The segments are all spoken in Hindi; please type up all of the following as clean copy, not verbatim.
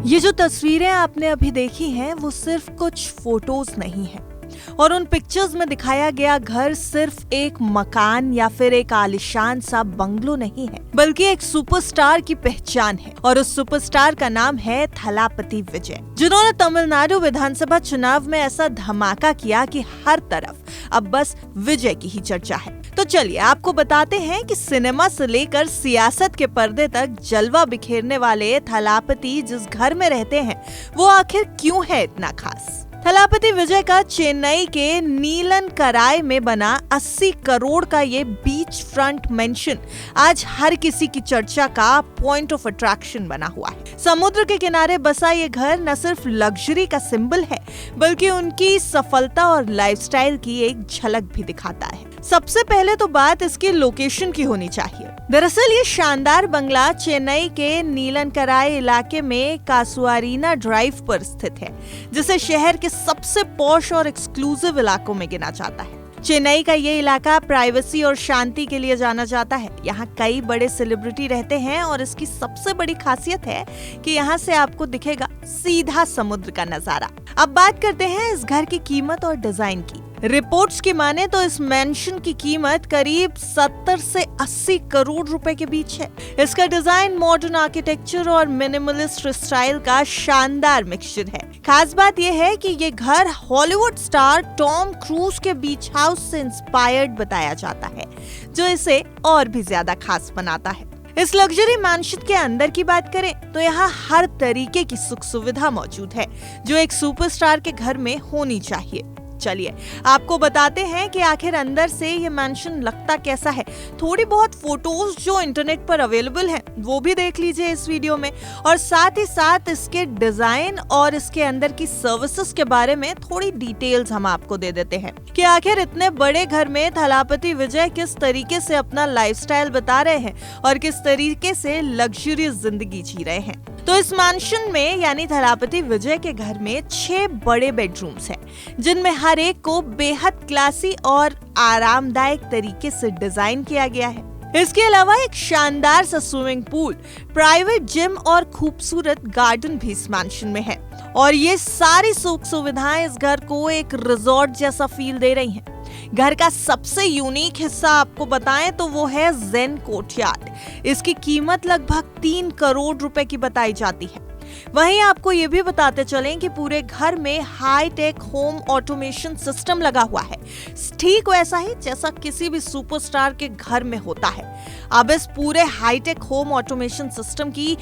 ये जो तस्वीरें आपने अभी देखी हैं वो सिर्फ कुछ फोटोज नहीं है और उन पिक्चर्स में दिखाया गया घर सिर्फ एक मकान या फिर एक आलिशान सा बंगलो नहीं है, बल्कि एक सुपरस्टार की पहचान है। और उस सुपरस्टार का नाम है थलापति विजय, जिन्होंने तमिलनाडु विधानसभा चुनाव में ऐसा धमाका किया कि हर तरफ अब बस विजय की ही चर्चा है। तो चलिए आपको बताते हैं कि सिनेमा से लेकर सियासत के पर्दे तक जलवा बिखेरने वाले थलापति जिस घर में रहते हैं वो आखिर क्यों है इतना खास। थलापति विजय का चेन्नई के नीलनकराई में बना 80 करोड़ का ये बीच फ्रंट मेंशन आज हर किसी की चर्चा का पॉइंट ऑफ अट्रैक्शन बना हुआ है। समुद्र के किनारे बसा ये घर न सिर्फ लग्जरी का सिंबल है, बल्कि उनकी सफलता और लाइफस्टाइल की एक झलक भी दिखाता है। सबसे पहले तो बात इसकी लोकेशन की होनी चाहिए। दरअसल ये शानदार बंगला चेन्नई के नीलनकराई इलाके में कासुआरीना ड्राइव पर स्थित है, जिसे शहर के सबसे पॉश और एक्सक्लूसिव इलाकों में गिना जाता है। चेन्नई का ये इलाका प्राइवेसी और शांति के लिए जाना जाता है। यहाँ कई बड़े सेलिब्रिटी रहते हैं और इसकी सबसे बड़ी खासियत है कि यहाँ से आपको दिखेगा सीधा समुद्र का नजारा। अब बात करते हैं इस घर की कीमत और डिजाइन की। रिपोर्ट्स की माने तो इस मैंशन की कीमत करीब 70 से 80 करोड़ रुपए के बीच है। इसका डिजाइन मॉडर्न आर्किटेक्चर और मिनिमलिस्ट स्टाइल का शानदार मिक्सचर है। खास बात यह है कि ये घर हॉलीवुड स्टार टॉम क्रूज के बीच हाउस से इंस्पायर्ड बताया जाता है, जो इसे और भी ज्यादा खास बनाता है। इस लग्जरी मैंशन के अंदर की बात करें तो यहाँ हर तरीके की सुख सुविधा मौजूद है, जो एक सुपरस्टार के घर में होनी चाहिए। चलिए आपको बताते हैं कि आखिर अंदर से ये मैंशन लगता कैसा है। थोड़ी बहुत फोटोज जो इंटरनेट पर अवेलेबल हैं वो भी देख लीजिए इस वीडियो में, और साथ ही साथ इसके डिजाइन और इसके अंदर की सर्विसेज के बारे में थोड़ी डिटेल्स हम आपको दे देते हैं कि आखिर इतने बड़े घर में थलापति विजय किस तरीके से अपना लाइफस्टाइल बता रहे हैं और किस तरीके से लग्जरियस जिंदगी जी रहे हैं। तो इस मैंशन में यानी थलापति विजय के घर में 6 बड़े बेडरूम्स हैं, जिनमें हर एक को बेहद क्लासी और आरामदायक तरीके से डिजाइन किया गया है। इसके अलावा एक शानदार सा स्विमिंग पूल, प्राइवेट जिम और खूबसूरत गार्डन भी इस मैंशन में है। और ये सारी सुख सुविधाएं इस घर को एक रिजॉर्ट जैसा फील दे रही हैं। घर का सबसे यूनिक हिस्सा आपको बताएं तो वो है जेन कोर्टयार्ड। इसकी कीमत लगभग 3 करोड़ रुपए की बताई जाती है। वहीं आपको ये भी बताते चलें कि पूरे घर में high tech home automation system लगा हुआ है, ठीक वैसा ही जैसा किसी भी सुपरस्टार के घर में होता है। अब इस पूरे high tech home automation system की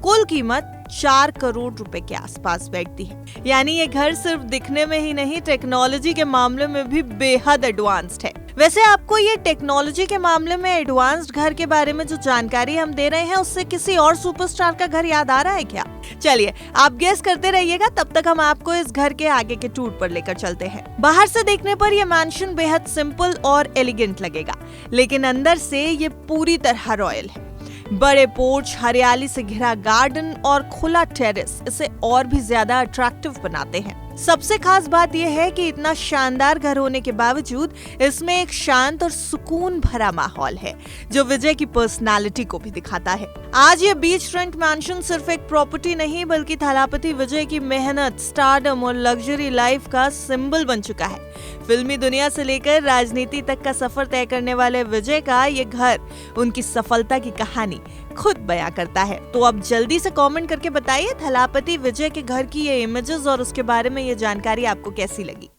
कुल कीमत 4 करोड़ रुपए के आसपास बैठती है। यानी ये घर सिर्फ दिखने में ही नहीं, टेक्नोलॉजी के मामले में भी बेहद एडवांस्ड है। वैसे आपको ये टेक्नोलॉजी के मामले में एडवांस्ड घर के बारे में जो जानकारी हम दे रहे हैं उससे किसी और सुपरस्टार का घर याद आ रहा है क्या? चलिए आप गेस करते रहिएगा, तब तक हम आपको इस घर के आगे के टूर पर लेकर चलते हैं। बाहर से देखने पर यह मैंशन बेहद सिंपल और एलिगेंट लगेगा, लेकिन अंदर से ये पूरी तरह रॉयल है। बड़े पोर्च, हरियाली से घिरा गार्डन और खुला टेरेस इसे और भी ज्यादा अट्रैक्टिव बनाते हैं। सबसे खास बात यह है कि इतना शानदार घर होने के बावजूद इसमें एक शांत और सुकून भरा माहौल है, जो विजय की पर्सनालिटी को भी दिखाता है। आज ये बीच फ्रंट मैंशन सिर्फ एक प्रॉपर्टी नहीं, बल्कि थलापति विजय की मेहनत, स्टारडम और लग्जरी लाइफ का सिंबल बन चुका है। फिल्मी दुनिया से लेकर राजनीति तक का सफर तय करने वाले विजय का ये घर उनकी सफलता की कहानी खुद बयां करता है। तो अब जल्दी से कमेंट करके बताइए थलापति विजय के घर की ये इमेजेस और उसके बारे में ये जानकारी आपको कैसी लगी।